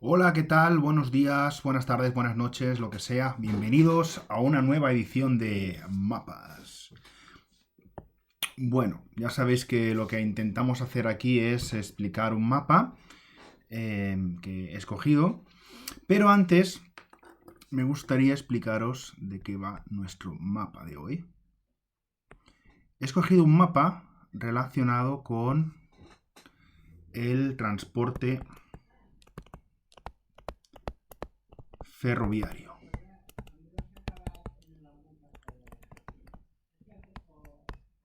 Hola, ¿qué tal? Buenos días, buenas tardes, buenas noches, lo que sea. Bienvenidos a una nueva edición de Mapas. Bueno, ya sabéis que lo que intentamos hacer aquí es explicar un mapa que he escogido, pero antes me gustaría explicaros de qué va nuestro mapa de hoy. He escogido un mapa relacionado con el transporte ferroviario.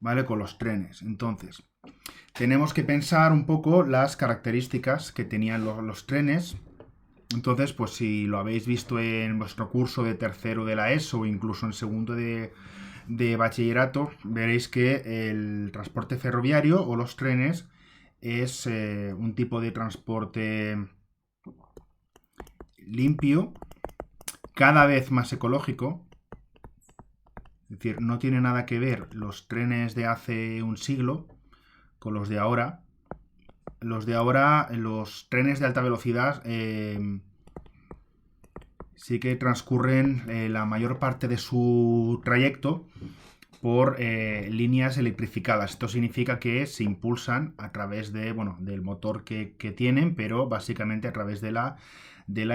¿Vale? Con los trenes. Entonces, tenemos que pensar un poco las características que tenían los trenes. Entonces, pues si lo habéis visto en vuestro curso de tercero de la ESO o incluso en segundo de bachillerato, veréis que el transporte ferroviario o los trenes es un tipo de transporte limpio, cada vez más ecológico. Es decir, no tiene nada que ver los trenes de hace un siglo con los de ahora. Los de ahora, los trenes de alta velocidad, sí que transcurren la mayor parte de su trayecto por líneas electrificadas. Esto significa que se impulsan a través de, bueno, del motor que tienen, pero básicamente a través de la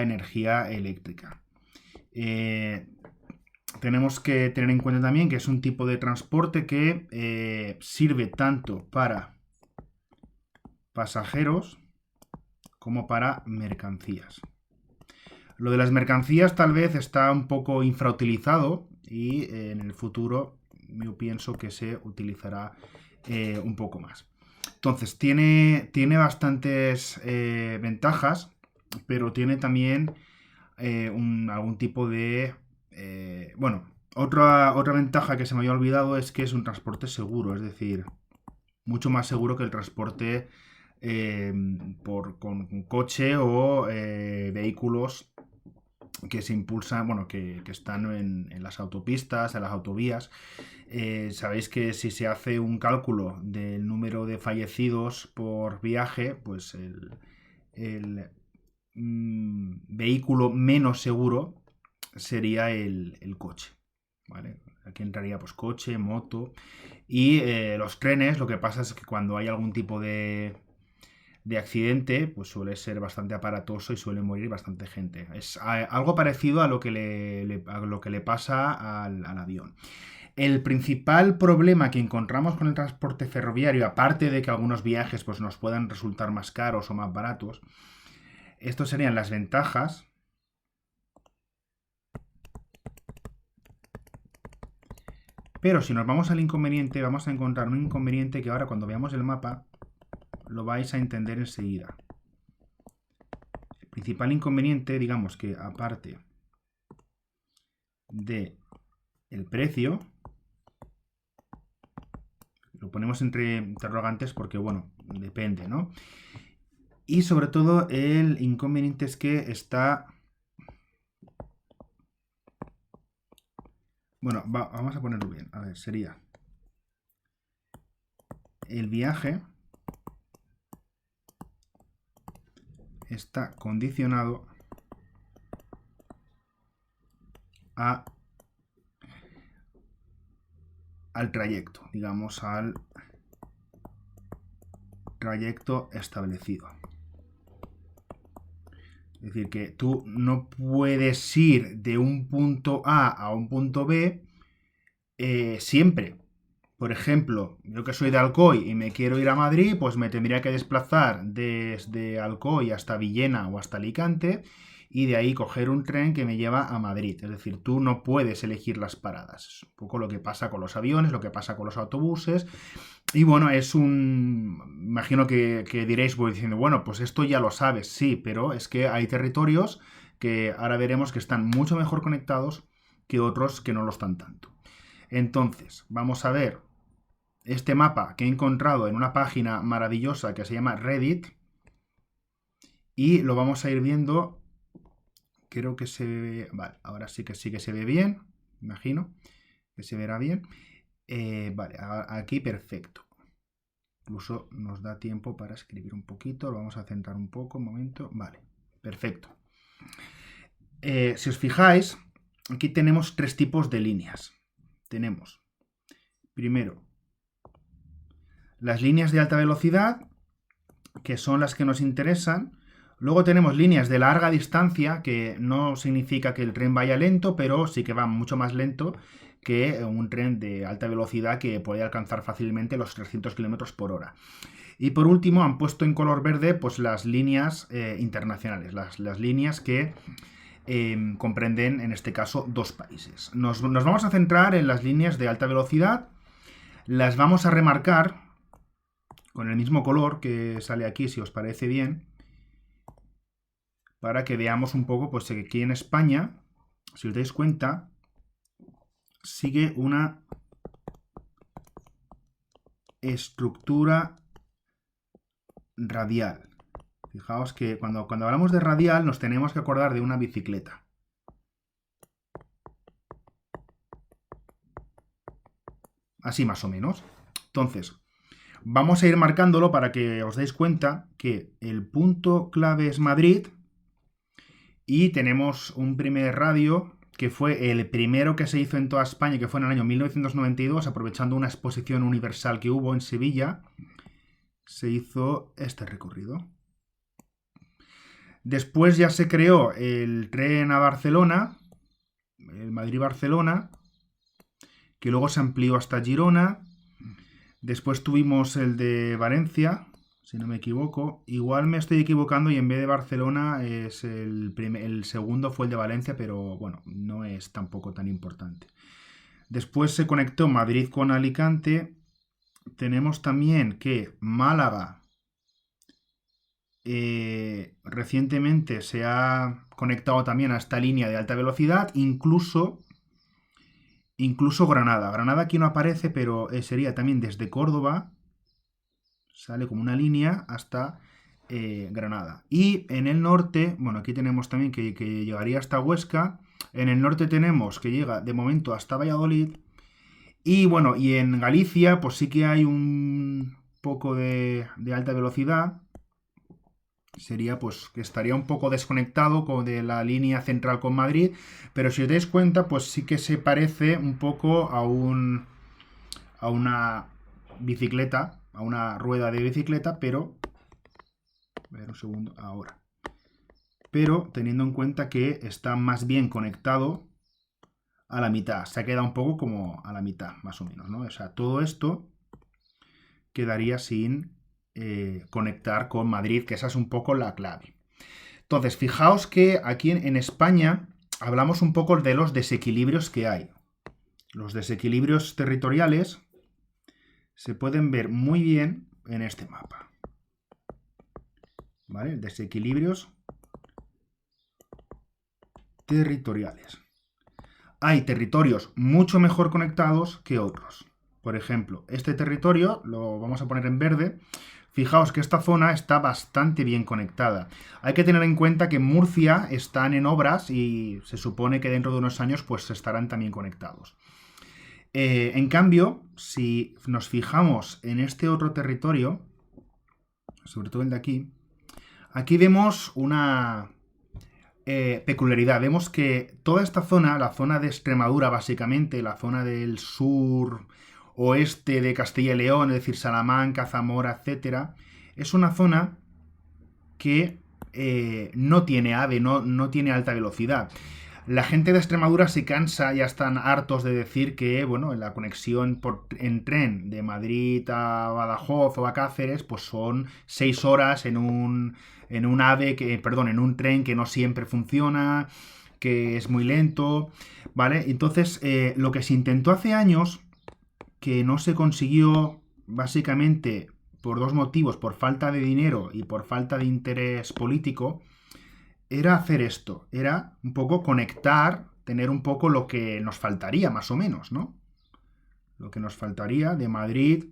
energía eléctrica. Eh, Tenemos que tener en cuenta también que es un tipo de transporte que sirve tanto para pasajeros como para mercancías. Lo de las mercancías tal vez está un poco infrautilizado y en el futuro yo pienso que se utilizará un poco más. Entonces, tiene bastantes ventajas, pero tiene también algún tipo de... bueno, otra ventaja que se me había olvidado es que es un transporte seguro, es decir, mucho más seguro que el transporte eh, con coche o vehículos que se impulsan, bueno, que están en las autopistas, en las autovías. Sabéis que si se hace un cálculo del número de fallecidos por viaje, pues el vehículo menos seguro sería el coche. ¿Vale? Aquí entraría pues coche, moto y los trenes. Lo que pasa es que cuando hay algún tipo de accidente, pues suele ser bastante aparatoso y suele morir bastante gente. Es algo parecido a lo que le pasa al avión. El principal problema que encontramos con el transporte ferroviario, aparte de que algunos viajes pues, nos puedan resultar más caros o más baratos, estos serían las ventajas. Pero si nos vamos al inconveniente, vamos a encontrar un inconveniente que ahora cuando veamos el mapa lo vais a entender enseguida. El principal inconveniente, digamos que aparte de el precio, lo ponemos entre interrogantes porque, bueno, depende, ¿no? Y sobre todo el inconveniente es que está... Bueno, vamos a ponerlo bien. A ver, sería el viaje está condicionado a, al trayecto, digamos, al trayecto establecido. Es decir, que tú no puedes ir de un punto A un punto B siempre. Por ejemplo, yo que soy de Alcoy y me quiero ir a Madrid, pues me tendría que desplazar desde Alcoy hasta Villena o hasta Alicante y de ahí coger un tren que me lleva a Madrid. Es decir, tú no puedes elegir las paradas. Es un poco lo que pasa con los aviones, lo que pasa con los autobuses. Y bueno, imagino que diréis, voy diciendo, bueno, pues esto ya lo sabes, sí, pero es que hay territorios que ahora veremos que están mucho mejor conectados que otros que no lo están tanto. Entonces, vamos a ver este mapa que he encontrado en una página maravillosa que se llama Reddit y lo vamos a ir viendo. Creo que se ve... Vale, ahora sí que se ve bien, imagino que se verá bien. Vale, aquí perfecto. Incluso nos da tiempo para escribir un poquito. Lo vamos a centrar un poco, un momento. Vale. Perfecto. Si os fijáis, aquí tenemos tres tipos de líneas. Tenemos, primero, las líneas de alta velocidad, que son las que nos interesan. Luego tenemos líneas de larga distancia, que no significa que el tren vaya lento, pero sí que va mucho más lento que un tren de alta velocidad que puede alcanzar fácilmente los 300 km por hora. Y por último han puesto en color verde pues las líneas internacionales, las líneas que comprenden en este caso dos países. Nos vamos a centrar en las líneas de alta velocidad, las vamos a remarcar con el mismo color que sale aquí, si os parece bien, para que veamos un poco, pues que aquí en España, si os dais cuenta, sigue una estructura radial. Fijaos que cuando hablamos de radial nos tenemos que acordar de una bicicleta. Así más o menos. Entonces, vamos a ir marcándolo para que os deis cuenta que el punto clave es Madrid y tenemos un primer radio que fue el primero que se hizo en toda España, que fue en el año 1992, aprovechando una exposición universal que hubo en Sevilla, se hizo este recorrido. Después ya se creó el tren a Barcelona, el Madrid-Barcelona, que luego se amplió hasta Girona. Después tuvimos el de Valencia, si no me equivoco. Igual me estoy equivocando y en vez de Barcelona es el segundo fue el de Valencia, pero bueno, no es tampoco tan importante. Después se conectó Madrid con Alicante. Tenemos también que Málaga recientemente se ha conectado también a esta línea de alta velocidad, incluso Granada. Granada aquí no aparece, pero sería también desde Córdoba, sale como una línea hasta Granada. Y en el norte, bueno, aquí tenemos también que llegaría hasta Huesca. En el norte tenemos que llega de momento hasta Valladolid. Y bueno, y en Galicia pues sí que hay un poco de alta velocidad. Sería pues que estaría un poco desconectado de la línea central con Madrid, pero si os dais cuenta pues sí que se parece un poco a una bicicleta, a una rueda de bicicleta, pero a ver un segundo, ahora, pero teniendo en cuenta que está más bien conectado a la mitad, se ha quedado un poco como a la mitad más o menos, ¿no? O sea, todo esto quedaría sin conectar con Madrid, que esa es un poco la clave. Entonces, fijaos que aquí en España hablamos un poco de los desequilibrios que hay. Los desequilibrios territoriales se pueden ver muy bien en este mapa. ¿Vale? Desequilibrios territoriales. Hay territorios mucho mejor conectados que otros. Por ejemplo, este territorio lo vamos a poner en verde. Fijaos que esta zona está bastante bien conectada. Hay que tener en cuenta que en Murcia están en obras y se supone que dentro de unos años pues estarán también conectados. En cambio, si nos fijamos en este otro territorio, sobre todo el de aquí vemos una peculiaridad. Vemos que toda esta zona, la zona de Extremadura básicamente, la zona del sur oeste de Castilla y León, es decir, Salamanca, Zamora, etcétera, es una zona que no tiene AVE, no tiene alta velocidad. La gente de Extremadura se cansa, ya están hartos de decir que, bueno, la conexión en tren de Madrid a Badajoz o a Cáceres, pues son 6 horas en un en un tren que no siempre funciona, que es muy lento, ¿vale? Entonces, lo que se intentó hace años, que no se consiguió básicamente por dos motivos, por falta de dinero y por falta de interés político, era hacer esto, era un poco conectar, tener un poco lo que nos faltaría más o menos, ¿no? Lo que nos faltaría de Madrid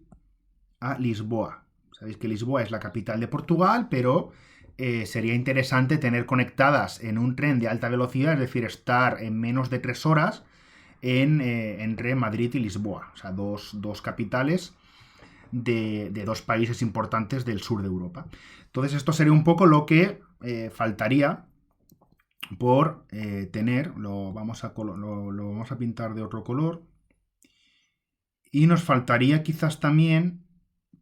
a Lisboa. Sabéis que Lisboa es la capital de Portugal, pero sería interesante tener conectadas en un tren de alta velocidad, es decir, estar en menos de 3 horas entre Madrid y Lisboa. O sea, dos capitales de dos países importantes del sur de Europa. Entonces esto sería un poco lo que faltaría por tener, lo vamos a pintar de otro color. Y nos faltaría quizás también,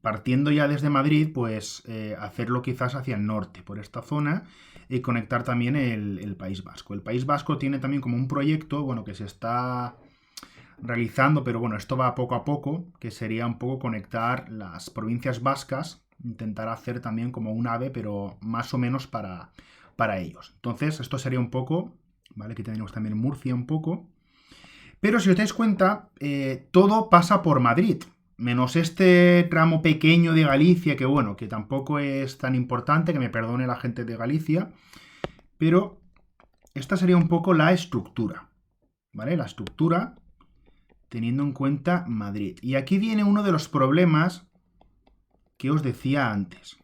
partiendo ya desde Madrid, pues hacerlo quizás hacia el norte, por esta zona, y conectar también el País Vasco. El País Vasco tiene también como un proyecto, bueno, que se está realizando, pero bueno, esto va poco a poco, que sería un poco conectar las provincias vascas, intentar hacer también como un AVE, pero más o menos para ellos. Entonces, esto sería un poco, ¿vale? Aquí tenemos también Murcia un poco. Pero si os dais cuenta, todo pasa por Madrid. Menos este tramo pequeño de Galicia, que bueno, que tampoco es tan importante, que me perdone la gente de Galicia. Pero esta sería un poco la estructura, ¿vale? La estructura teniendo en cuenta Madrid. Y aquí viene uno de los problemas que os decía antes.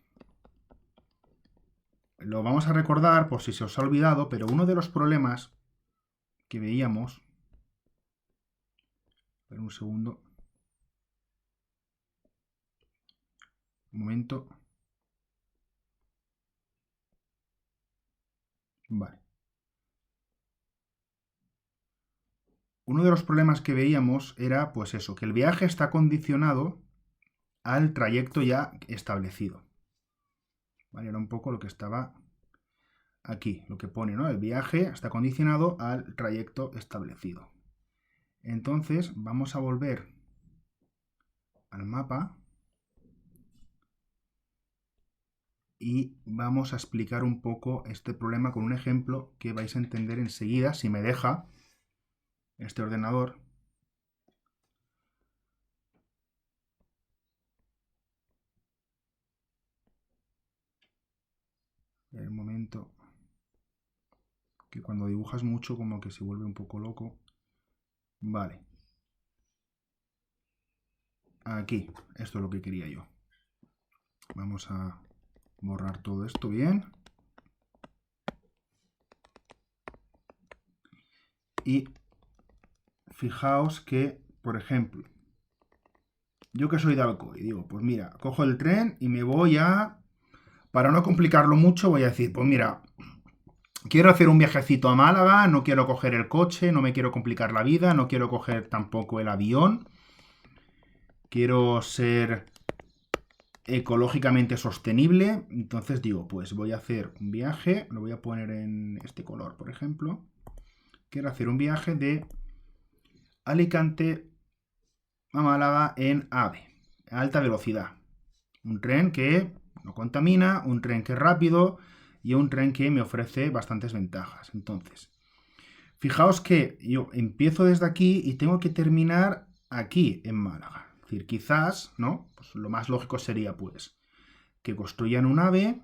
Lo vamos a recordar por si se os ha olvidado, pero uno de los problemas que veíamos... Espera un segundo. Un momento. Vale. Uno de los problemas que veíamos era, pues eso, que el viaje está condicionado al trayecto ya establecido. ¿Vale? Era un poco lo que estaba aquí, lo que pone, ¿no? El viaje está condicionado al trayecto establecido. Entonces, vamos a volver al mapa y vamos a explicar un poco este problema con un ejemplo que vais a entender enseguida, si me deja este ordenador. El momento que cuando dibujas mucho como que se vuelve un poco loco. Vale. Aquí, esto es lo que quería yo. Vamos a borrar todo esto bien. Y fijaos que, por ejemplo, yo que soy de Alcoy, digo, pues mira, cojo el tren y me voy a... Para no complicarlo mucho, voy a decir, pues mira, quiero hacer un viajecito a Málaga, no quiero coger el coche, no me quiero complicar la vida, no quiero coger tampoco el avión. Quiero ser ecológicamente sostenible. Entonces digo, pues voy a hacer un viaje, lo voy a poner en este color, por ejemplo. Quiero hacer un viaje de Alicante a Málaga en AVE, a alta velocidad. Un tren que no contamina, un tren que es rápido y un tren que me ofrece bastantes ventajas. Entonces, fijaos que yo empiezo desde aquí y tengo que terminar aquí en Málaga. Es decir, quizás, ¿no? Pues lo más lógico sería, pues, que construyan un AVE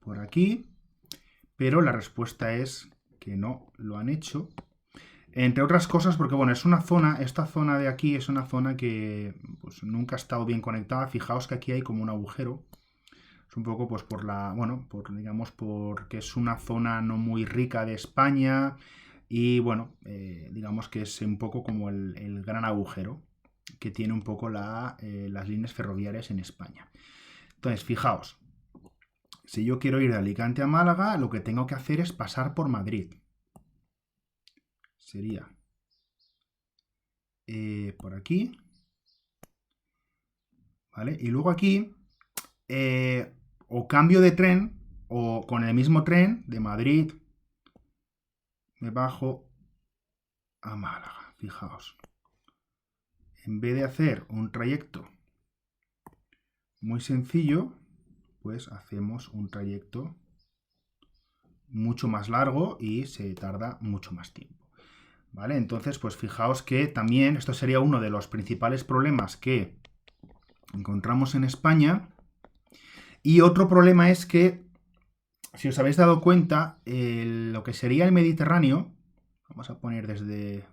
por aquí, pero la respuesta es que no lo han hecho. Entre otras cosas, porque bueno, es una zona, esta zona de aquí es una zona que pues, nunca ha estado bien conectada. Fijaos que aquí hay como un agujero. Es un poco pues por la, bueno, por digamos, porque es una zona no muy rica de España y bueno, digamos que es un poco como el gran agujero que tiene un poco las líneas ferroviarias en España. Entonces, fijaos, si yo quiero ir de Alicante a Málaga, lo que tengo que hacer es pasar por Madrid. Sería por aquí, ¿vale? Y luego aquí, o cambio de tren, o con el mismo tren de Madrid, me bajo a Málaga, fijaos. En vez de hacer un trayecto muy sencillo, pues hacemos un trayecto mucho más largo y se tarda mucho más tiempo. ¿Vale? Entonces, pues fijaos que también esto sería uno de los principales problemas que encontramos en España. Y otro problema es que, si os habéis dado cuenta, lo que sería el Mediterráneo, vamos a poner desde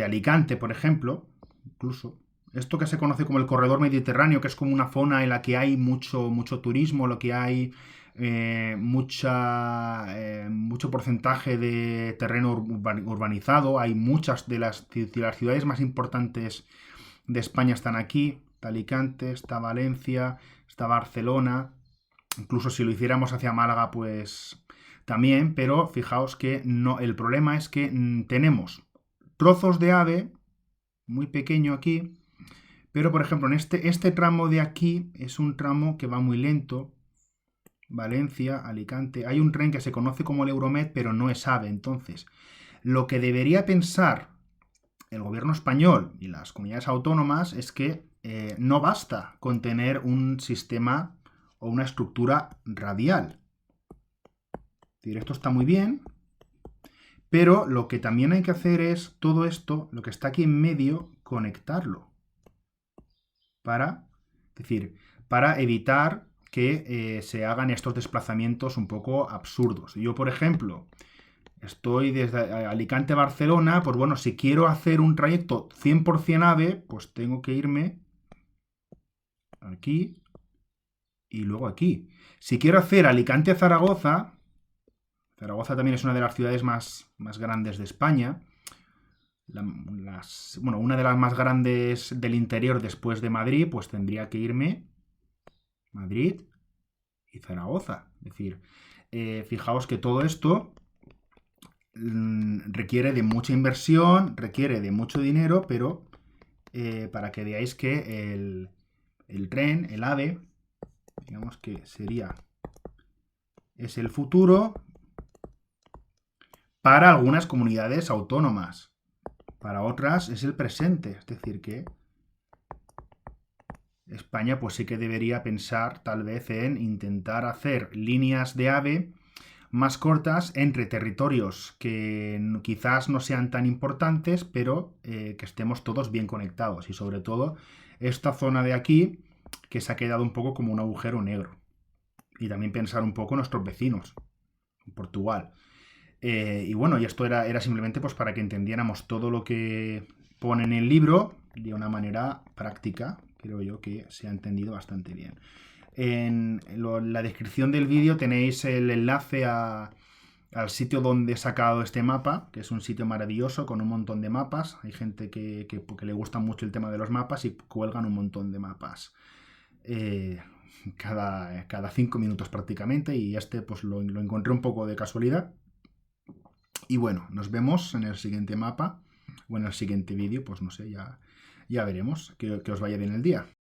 Alicante, por ejemplo, incluso, esto que se conoce como el corredor mediterráneo, que es como una zona en la que hay mucho turismo, lo que hay mucho porcentaje de terreno urbanizado, hay muchas de las ciudades más importantes de España están aquí, está Alicante, está Valencia, está Barcelona, incluso si lo hiciéramos hacia Málaga, pues también, pero fijaos que no, el problema es que tenemos trozos de AVE muy pequeño aquí, pero por ejemplo en este tramo de aquí es un tramo que va muy lento. Valencia, Alicante. Hay un tren que se conoce como el Euromed, pero no es AVE. Entonces, lo que debería pensar el gobierno español y las comunidades autónomas es que no basta con tener un sistema o una estructura radial. Es decir, esto está muy bien, pero lo que también hay que hacer es todo esto, lo que está aquí en medio, conectarlo. Para evitar que se hagan estos desplazamientos un poco absurdos. Yo, por ejemplo, estoy desde Alicante a Barcelona, pues bueno, si quiero hacer un trayecto 100% AVE, pues tengo que irme aquí y luego aquí. Si quiero hacer Alicante a Zaragoza, Zaragoza también es una de las ciudades más grandes de España, una de las más grandes del interior después de Madrid, pues tendría que irme Madrid y Zaragoza. Es decir, fijaos que todo esto requiere de mucha inversión, requiere de mucho dinero, pero para que veáis que el tren, el AVE, digamos que es el futuro para algunas comunidades autónomas. Para otras es el presente. Es decir, que España pues sí que debería pensar tal vez en intentar hacer líneas de AVE más cortas entre territorios que quizás no sean tan importantes, pero que estemos todos bien conectados. Y sobre todo esta zona de aquí que se ha quedado un poco como un agujero negro. Y también pensar un poco en nuestros vecinos, en Portugal. Y bueno, y esto era simplemente pues para que entendiéramos todo lo que pone en el libro de una manera práctica. Creo yo que se ha entendido bastante bien. En la descripción del vídeo tenéis el enlace al sitio donde he sacado este mapa, que es un sitio maravilloso con un montón de mapas. Hay gente que le gusta mucho el tema de los mapas y cuelgan un montón de mapas cada 5 minutos prácticamente, y este pues lo encontré un poco de casualidad. Y bueno, nos vemos en el siguiente mapa o en el siguiente vídeo, pues no sé, ya veremos. Que os vaya bien el día.